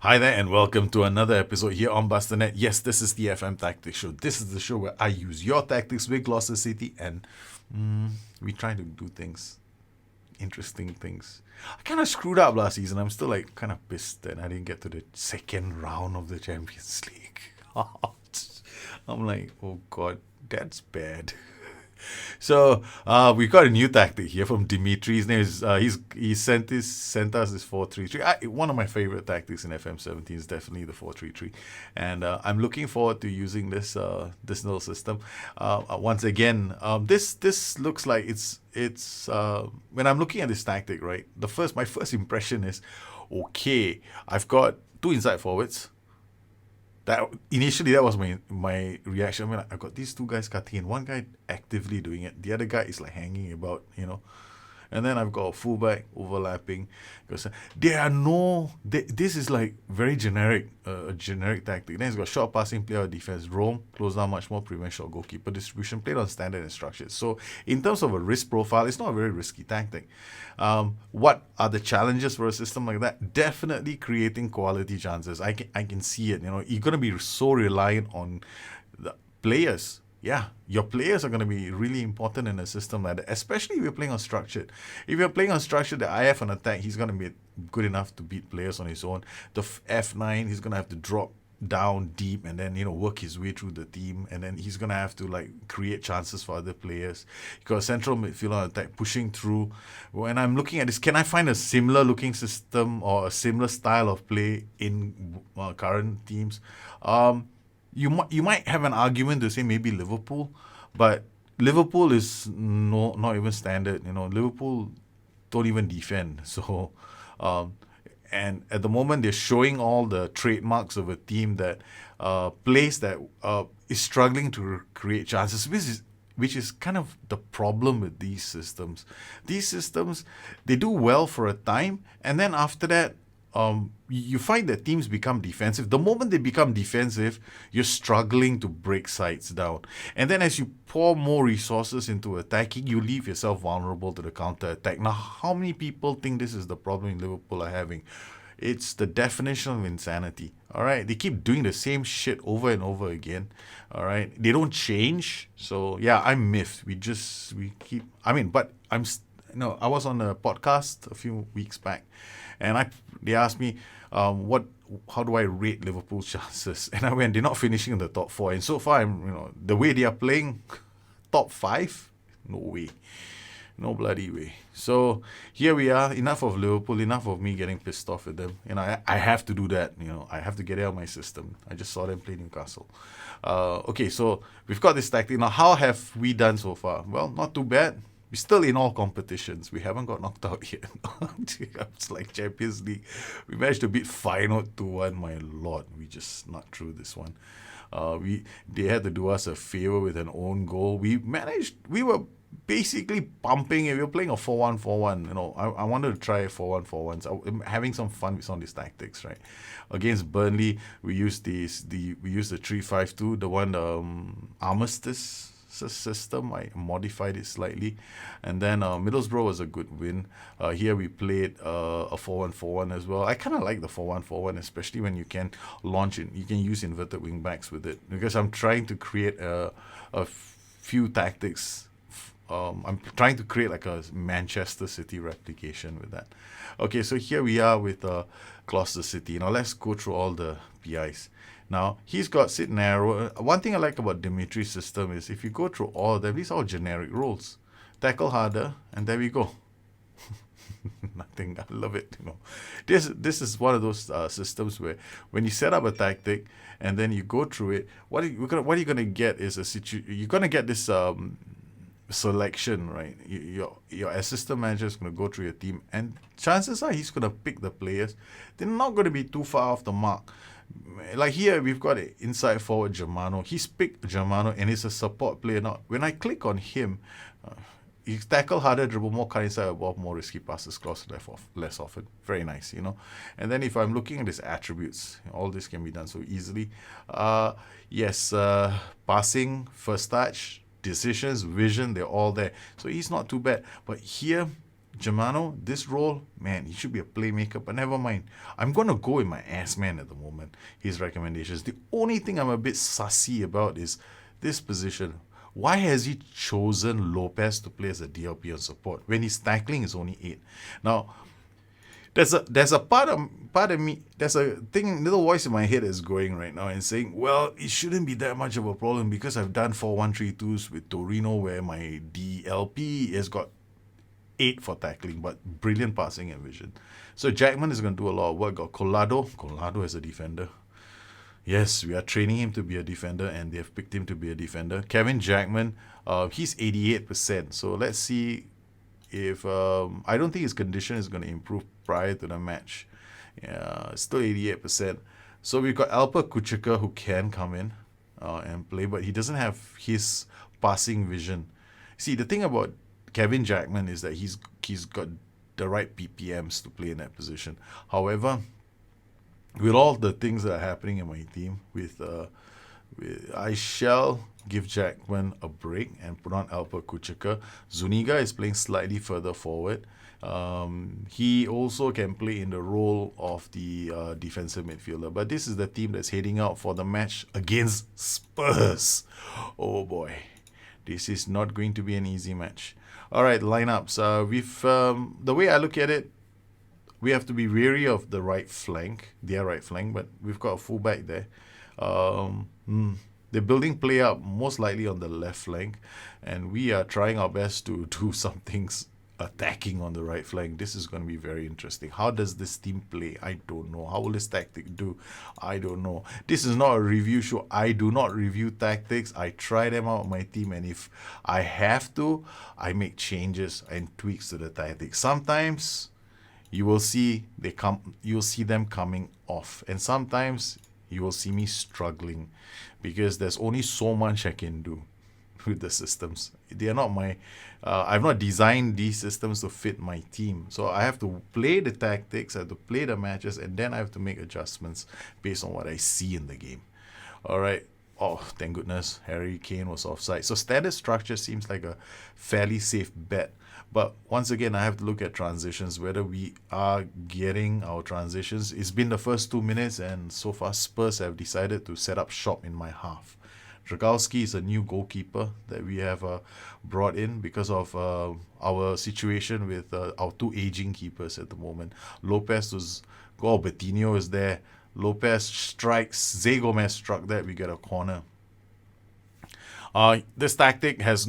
Hi there, and welcome to another episode here on Bustthenet. Yes, this is the FM Tactics Show. This is the show where I use your tactics with City, and we try to do things, interesting things. I kind of screwed up last season. I'm still kind of pissed that I didn't get to the second round of the Champions League. I'm like, oh god, that's bad. So we got a new tactic here from Dimitri. His name is he sent us this 4-3-3. One of my favorite tactics in FM17 is definitely the 4-3-3, and I'm looking forward to using this little system. Once again, this looks like it's when I'm looking at this tactic, right? My first impression is, okay, I've got two inside forwards. That was my reaction. When I got these two guys cutting in, one guy actively doing it, the other guy is like hanging about. And then I've got a fullback overlapping, because this is like very generic, a generic tactic. Then it's got short passing, play out defense, roam, close down much more, prevent shot, goalkeeper distribution, played on standard and structured. So in terms of a risk profile, it's not a very risky tactic. What are the challenges for a system like that? Definitely creating quality chances. I can see it. You're gonna be so reliant on the players. Yeah, your players are going to be really important in a system like that, especially if you're playing on structured. If you're playing on structured, the IF on attack, he's going to be good enough to beat players on his own. The F9, he's going to have to drop down deep and then work his way through the team, and then he's going to have to create chances for other players. You got a central midfielder on attack pushing through. When I'm looking at this, can I find a similar looking system or a similar style of play in current teams? You might have an argument to say maybe Liverpool, but Liverpool is not even standard. Liverpool don't even defend. So, and at the moment they're showing all the trademarks of a team that plays that is struggling to create chances, which is kind of the problem with these systems. These systems, they do well for a time, and then after that, you find that teams become defensive. The moment they become defensive, you're struggling to break sides down. And then as you pour more resources into attacking, you leave yourself vulnerable to the counter-attack. Now, how many people think this is the problem Liverpool are having? It's the definition of insanity. All right, they keep doing the same shit over and over again. All right, they don't change. So yeah, I'm miffed. But I was on a podcast a few weeks back, and they asked me, how do I rate Liverpool's chances? And I went, they're not finishing in the top four. And so far, the way they are playing, top five, no way. No bloody way. So here we are. Enough of Liverpool. Enough of me getting pissed off at them. I have to do that. I have to get it out of my system. I just saw them play Newcastle. Okay, so we've got this tactic. Now, how have we done so far? Well, not too bad. We're still in all competitions. We haven't got knocked out yet. It's like Champions League. We managed to beat Feyenoord 2-1. My lord, we just not through this one. They had to do us a favor with an own goal. We were basically pumping it. We were playing a 4-1-4-1. I wanted to try 4-1-4-1. So I'm having some fun with some of these tactics, right? Against Burnley, we used the 3-5-2, the one armistice system. I modified it slightly, and then Middlesbrough was a good win. Here we played a 4-1-4-1 as well. I kind of like the 4-1-4-1, especially when you can launch it. You can use inverted wing backs with it, because I'm trying to create a few tactics. I'm trying to create like a Manchester City replication with that. Okay, so here we are with Gloucester City. Now let's go through all the PIs. Now, he's got sit narrow. One thing I like about Dimitri's system is if you go through all of them, these are all generic roles. Tackle harder, and there we go. Nothing. I love it. This is one of those systems where when you set up a tactic and then you go through it, what are you going to get is you're going to get this selection, right? Your assistant manager is going to go through your team, and chances are he's going to pick the players. They're not going to be too far off the mark. Like here, we've got an inside forward, Germano. He's picked Germano, and he's a support player. Now, when I click on him, he tackle harder, dribble more, cut inside the ball, more risky passes, cross less often. Very nice, And then if I'm looking at his attributes, all this can be done so easily. Yes, passing, first touch, decisions, vision, they're all there. So he's not too bad. But here, Germano, this role, man, he should be a playmaker, but never mind. I'm going to go with my ass man at the moment, his recommendations. The only thing I'm a bit sussy about is this position. Why has he chosen Lopez to play as a DLP on support when his tackling is only 8? Now, there's a part of me, there's a little voice in my head is going right now and saying, well, it shouldn't be that much of a problem because I've done 4-1-3-2s with Torino where my DLP has got 8 for tackling, but brilliant passing and vision. So Jackman is going to do a lot of work. Got Collado as a defender. Yes, we are training him to be a defender, and they have picked him to be a defender. Kevin Jackman, he's 88%. So let's see if I don't think his condition is going to improve prior to the match. Yeah, still 88%. So we've got Alper Kucheka who can come in and play, but he doesn't have his passing vision. See, the thing about Kevin Jackman is that he's got the right PPMs to play in that position. However, with all the things that are happening in my team, I shall give Jackman a break and put on Alper Kucheka. Zuniga is playing slightly further forward. He also can play in the role of the defensive midfielder. But this is the team that's heading out for the match against Spurs. Oh boy, this is not going to be an easy match. All right, lineups. The way I look at it, we have to be wary of their right flank, but we've got a fullback there. They're building play up most likely on the left flank, and we are trying our best to do some things attacking on the right flank. This is going to be very interesting. How does this team play? I don't know. How will this tactic do? I don't know. This is not a review show. I do not review tactics. I try them out on my team, and if I have to, I make changes and tweaks to the tactics. Sometimes you will see them coming off, and sometimes you will see me struggling because there's only so much I can do with the systems. They are not I've not designed these systems to fit my team. So I have to play the tactics, I have to play the matches, and then I have to make adjustments based on what I see in the game. All right. Oh, thank goodness Harry Kane was offside. So standard structure seems like a fairly safe bet. But once again, I have to look at transitions, whether we are getting our transitions. It's been the first 2 minutes, and so far Spurs have decided to set up shop in my half. Dragowski is a new goalkeeper that we have brought in because of our situation with our 2 aging keepers at the moment. Bettino is there. Lopez strikes. Zé Gomez struck that. We get a corner. This tactic has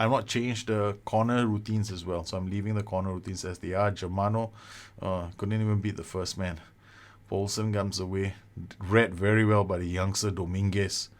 I've not changed the corner routines as well, so I'm leaving the corner routines as they are. Germano couldn't even beat the first man. Paulson comes away, read very well by the youngster Dominguez.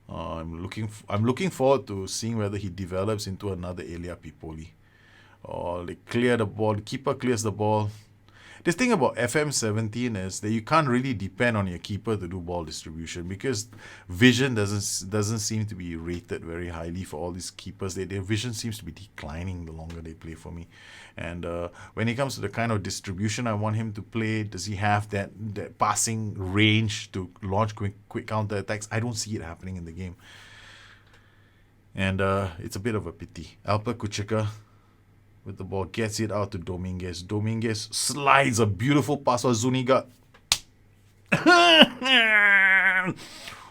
I'm looking forward to seeing whether he develops into another Elia Pipoli. They clear the ball, the keeper clears the ball. The thing about FM17 is that you can't really depend on your keeper to do ball distribution because vision doesn't seem to be rated very highly for all these keepers. Their vision seems to be declining the longer they play for me. And when it comes to the kind of distribution I want him to play, does he have that passing range to launch quick counter attacks? I don't see it happening in the game. And it's a bit of a pity. Alper Kucheka with the ball, gets it out to Dominguez. Dominguez slides a beautiful pass for Zuniga.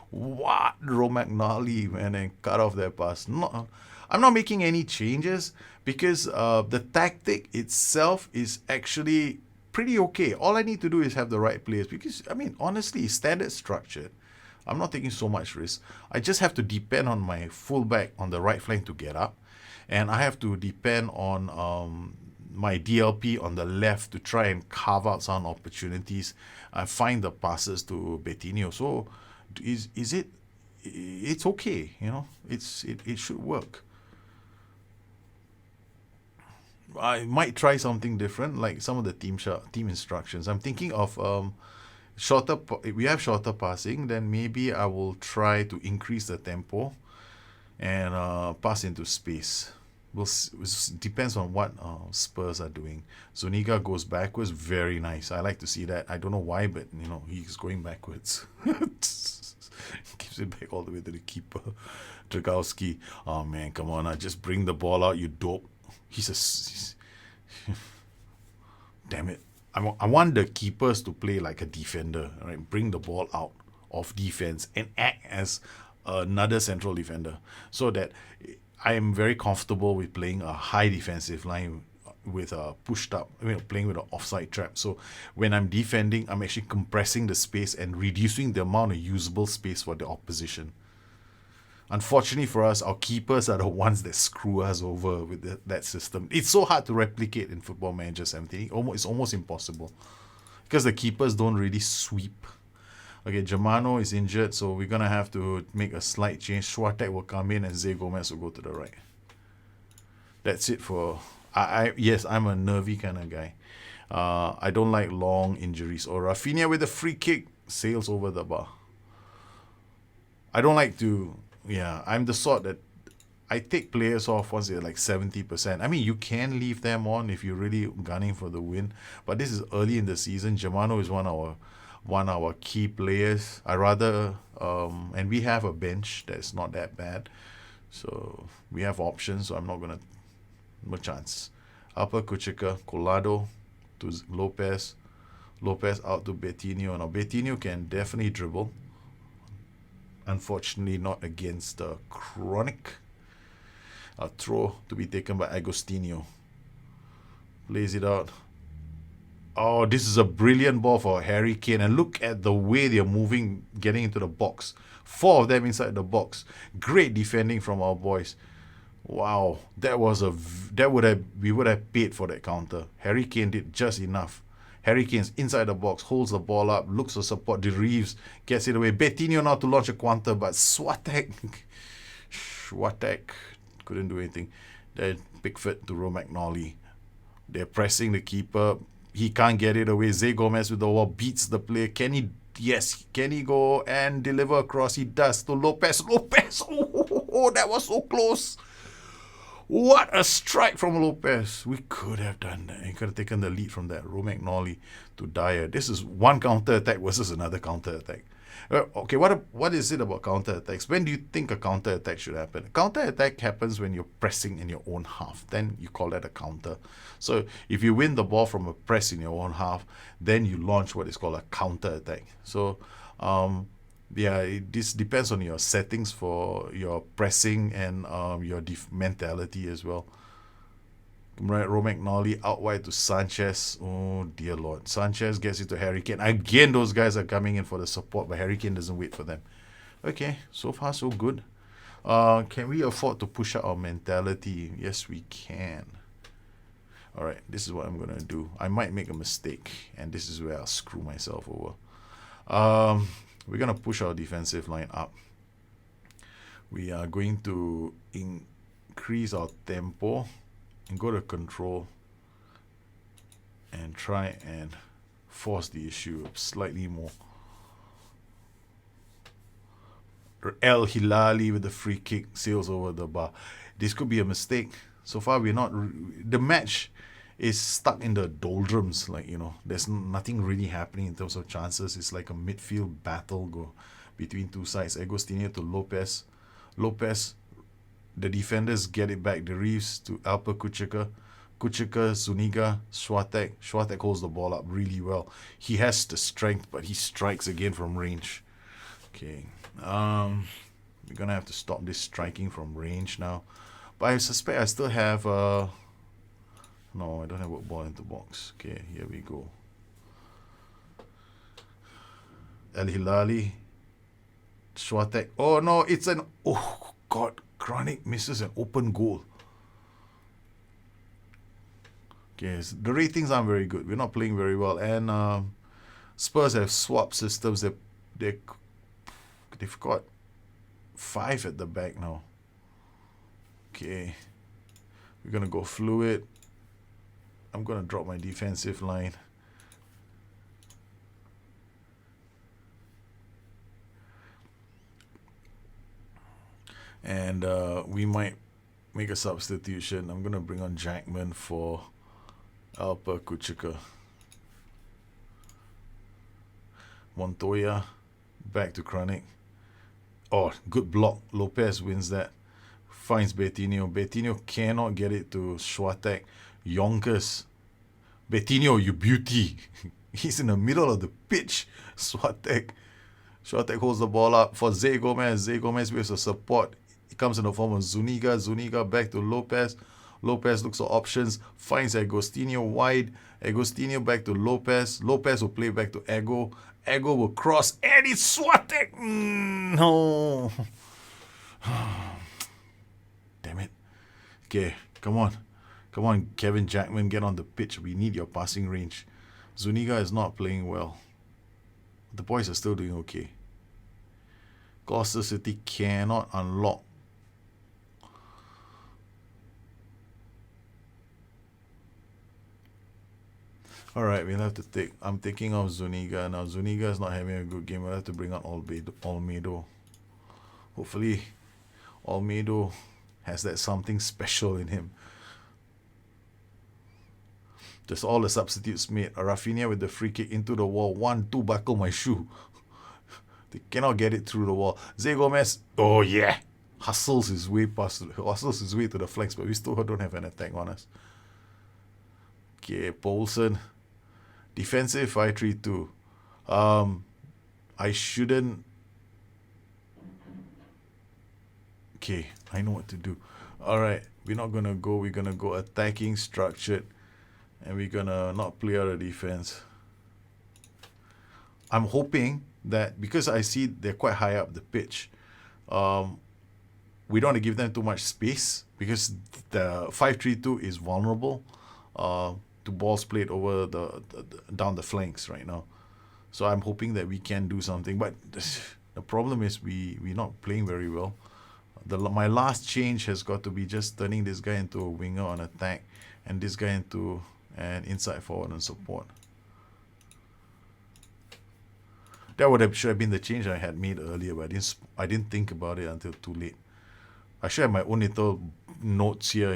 What? Romagnoli, man, and cut off that pass. No, I'm not making any changes because the tactic itself is actually pretty okay. All I need to do is have the right players because, honestly, standard structured. I'm not taking so much risk. I just have to depend on my fullback on the right flank to get up. And I have to depend on my DLP on the left to try and carve out some opportunities. I find the passes to Bettino. So, it's okay, it should work. I might try something different, like some of the team instructions. I'm thinking of we have shorter passing. Then maybe I will try to increase the tempo and pass into space. It depends on what Spurs are doing. Zuniga goes backwards, very nice. I like to see that. I don't know why, but he's going backwards. Gives it back all the way to the keeper. Dragowski, oh man, come on, just bring the ball out, you dope. Damn it. I want the keepers to play like a defender, right? Bring the ball out of defense and act as another central defender, so that I am very comfortable with playing a high defensive line with a pushed up, playing with an offside trap. So when I'm defending, I'm actually compressing the space and reducing the amount of usable space for the opposition. Unfortunately for us, our keepers are the ones that screw us over with that system. It's so hard to replicate in Football Manager 17. It's almost impossible because the keepers don't really sweep. Okay, Germano is injured, so we're going to have to make a slight change. Schwartek will come in and Zé Gomez will go to the right. That's it for... Yes, I'm a nervy kind of guy. I don't like long injuries. Or Rafinha with a free kick sails over the bar. I don't like to... Yeah, I'm the sort that I take players off once they're like 70%. I mean, you can leave them on if you're really gunning for the win. But this is early in the season. Germano is one of our key players. I rather... and we have a bench that's not that bad. So we have options, so I'm not going to... No chance. Upper Kuchika, Colado to Lopez. Lopez out to Betinho. Now, Betinho can definitely dribble. Unfortunately, not against Chronic. A throw to be taken by Agostinho. Plays it out. Oh, this is a brilliant ball for Harry Kane. And look at the way they're moving, getting into the box. 4 of them inside the box. Great defending from our boys. Wow, we would have paid for that counter. Harry Kane did just enough. Harry Kane's inside the box, holds the ball up, looks for support, derives, gets it away. Betinho now to launch a counter, but Swatek couldn't do anything. Then Pickford to Romagnoli. They're pressing the keeper. He can't get it away. Zé Gomez with the ball beats the play. Can he go and deliver across? He does to Lopez. Oh, that was so close. What a strike from Lopez. We could have done that. He could have taken the lead from that. Romagnoli to Dyer. This is one counter-attack versus another counter-attack. Okay, what is it about counter-attacks? When do you think a counter-attack should happen? A counter-attack happens when you're pressing in your own half. Then you call that a counter. So if you win the ball from a press in your own half, then you launch what is called a counter-attack. So, this depends on your settings for your pressing and your mentality as well. Romagnoli out wide to Sanchez. Oh dear Lord. Sanchez gets it to Harry Kane. Again, those guys are coming in for the support, but Harry Kane doesn't wait for them. Okay, so far so good. Can we afford to push out our mentality? Yes, we can. Alright, this is what I'm going to do. I might make a mistake, and this is where I'll screw myself over. We're going to push our defensive line up. We are going to increase our tempo and go to control and try and force the issue slightly more. El Hilali with the free kick sails over the bar. This could be a mistake. So far, we're not... The match is stuck in the doldrums. There's nothing really happening in terms of chances. It's like a midfield battle between two sides. Agostinho to Lopez. The defenders get it back. The Reeves to Alper Kuchika. Zuniga, Schwartek. Schwartek holds the ball up really well. He has the strength, but he strikes again from range. Okay. We're going to have to stop this striking from range now. But I suspect I still have... No, I don't have a ball into box. Okay, here we go. El Hilali. Schwartek. Oh, no, it's an... Oh, God. Chronic misses an open goal. Okay, so the ratings aren't very good. We're not playing very well. And Spurs have swapped systems. They've got 5 at the back now. Okay. We're going to go fluid. I'm going to drop my defensive line. And we might make a substitution. I'm going to bring on Jackman for Alper Kuchika. Montoya back to Chronic. Oh, good block. Lopez wins that. Finds Betinho. Betinho cannot get it to Schwartek. Yonkers. Betinho, you beauty. He's in the middle of the pitch. Swatek holds the ball up for Zé Gomez. Zé Gomez with the support. It comes in the form of Zuniga. Zuniga back to Lopez. Lopez looks for options. Finds Agostinho wide. Agostinho back to Lopez. Lopez will play back to Ego. Ego will cross. And it's Swatek. No. Damn it. Okay, come on. Come on, Kevin Jackman, get on the pitch. We need your passing range. Zuniga is not playing well. The boys are still doing okay. Gloucester City cannot unlock. Alright, we'll have to take. I'm taking off Zuniga. Now, Zuniga is not having a good game. We'll have to bring out Olmedo. Hopefully, Olmedo has that something special in him. Just all the substitutes made. Rafinha with the free kick into the wall. 1-2, buckle my shoe. They cannot get it through the wall. Zé Gomez, oh yeah, hustles his way to the flanks, but we still don't have an attack on us. Okay, Poulsen, defensive 5-3-2. I shouldn't. Okay, I know what to do. All right, we're not gonna go. We're gonna go attacking, structured. And we're going to not play out of defense. I'm hoping that because I see they're quite high up the pitch, we don't want to give them too much space because the 5-3-2 is vulnerable to balls played over down the flanks right now. So I'm hoping that we can do something. But the problem is we're not playing very well. My last change has got to be just turning this guy into a winger on attack and this guy into an inside forward and support. That should have been the change I had made earlier, but I didn't think about it until too late. I should have my own little notes here,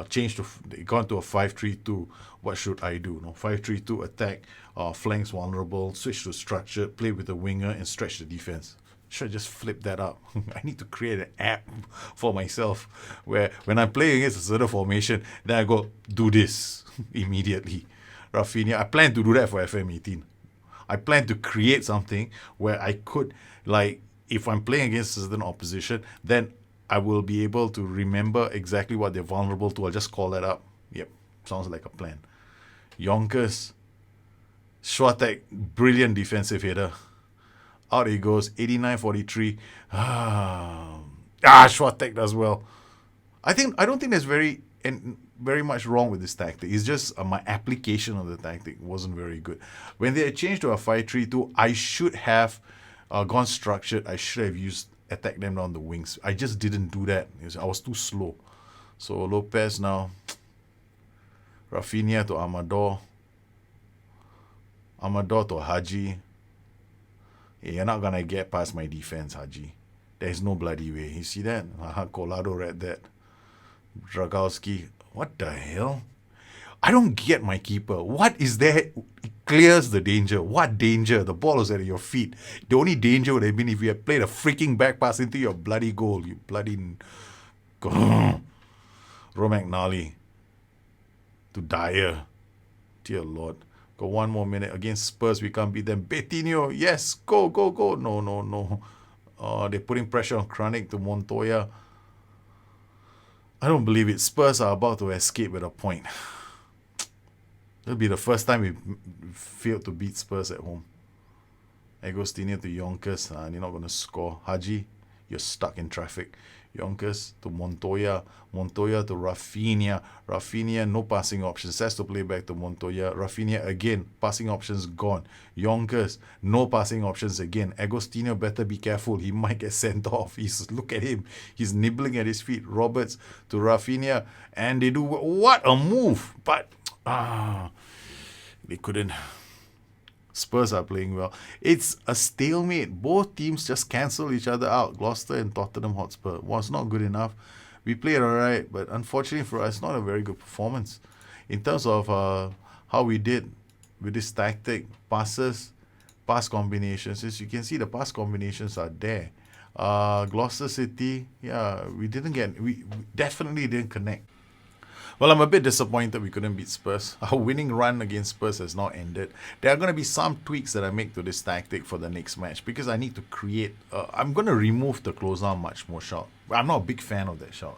change to gone to a 5-3-2. What should I do? 5-3-2 attack, flanks vulnerable, switch to structured, play with the winger and stretch the defense. Should I just flip that up? I need to create an app for myself where when I'm playing against a certain formation, then I go do this immediately. Rafinha, I plan to do that for FM18. I plan to create something where I could, if I'm playing against a certain opposition, then I will be able to remember exactly what they're vulnerable to. I'll just call that up. Yep, sounds like a plan. Yonkers, Swatek, brilliant defensive header. Out he goes, 89-43. Swatek does well. I don't think there's very much wrong with this tactic. It's just my application of the tactic wasn't very good. When they changed to a 5-3-2, I should have gone structured. I should have attack them down the wings. I just didn't do that. I was too slow. So Lopez now. Rafinha to Amador. Amador to Haji. Hey, you're not going to get past my defense, Haji. There's no bloody way. You see that? Colado read that. Dragowski. What the hell? I don't get my keeper. What is there? It clears the danger. What danger? The ball was at your feet. The only danger would have been if you had played a freaking back pass into your bloody goal. You bloody... Romagnolle to Dyer. Dear Lord. Got 1 more minute. Against Spurs, we can't beat them. Betinho, yes. Go. No. They're putting pressure on Kranik to Montoya. I don't believe it. Spurs are about to escape with a point. It'll be the first time we failed to beat Spurs at home. Agostinho to Yonkers. They're not going to score. Haji, you're stuck in traffic. Yonkers to Montoya. Montoya to Rafinha. Rafinha, no passing options. Has to play back to Montoya. Rafinha again. Passing options gone. Yonkers, no passing options again. Agostinho better be careful. He might get sent off. Look at him. He's nibbling at his feet. Roberts to Rafinha. And they do... What a move! But... they couldn't. Spurs are playing well. It's a stalemate. Both teams just cancel each other out. Gloucester and Tottenham Hotspur. Was not good enough. We played alright, but unfortunately for us, not a very good performance. In terms of how we did with this tactic, passes, pass combinations. As you can see, the pass combinations are there. Gloucester City, we definitely didn't connect. Well, I'm a bit disappointed we couldn't beat Spurs. Our winning run against Spurs has not ended. There are going to be some tweaks that I make to this tactic for the next match because I need to create. I'm going to remove the close down much more shot. I'm not a big fan of that shot.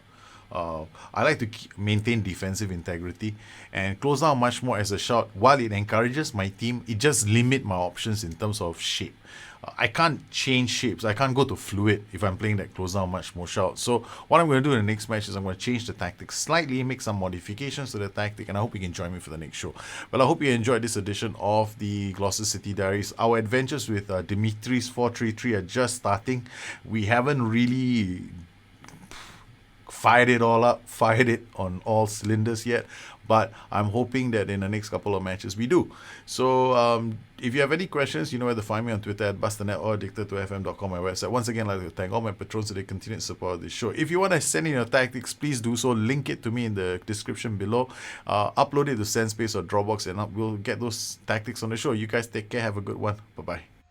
I like to maintain defensive integrity and close down much more as a shot. While it encourages my team, it just limit my options in terms of shape. I can't change shapes. I can't go to fluid if I'm playing that close down much more shot. So what I'm going to do in the next match is I'm going to change the tactics slightly, make some modifications to the tactic, and I hope you can join me for the next show. Well, I hope you enjoyed this edition of the Gloucester City Diaries. Our adventures with Dimitri's 433 are just starting. We haven't really fired it all up, fired it on all cylinders yet, but I'm hoping that in the next couple of matches we do. So if you have any questions, you know where to find me on Twitter at Bustthenet or addicted2fm.com, my website. Once again, I'd like to thank all my patrons for their continued support of this show. If you want to send in your tactics, please do so. Link it to me in the description below. Upload it to SendSpace or Dropbox, and we'll get those tactics on the show. You guys take care. Have a good one. Bye-bye.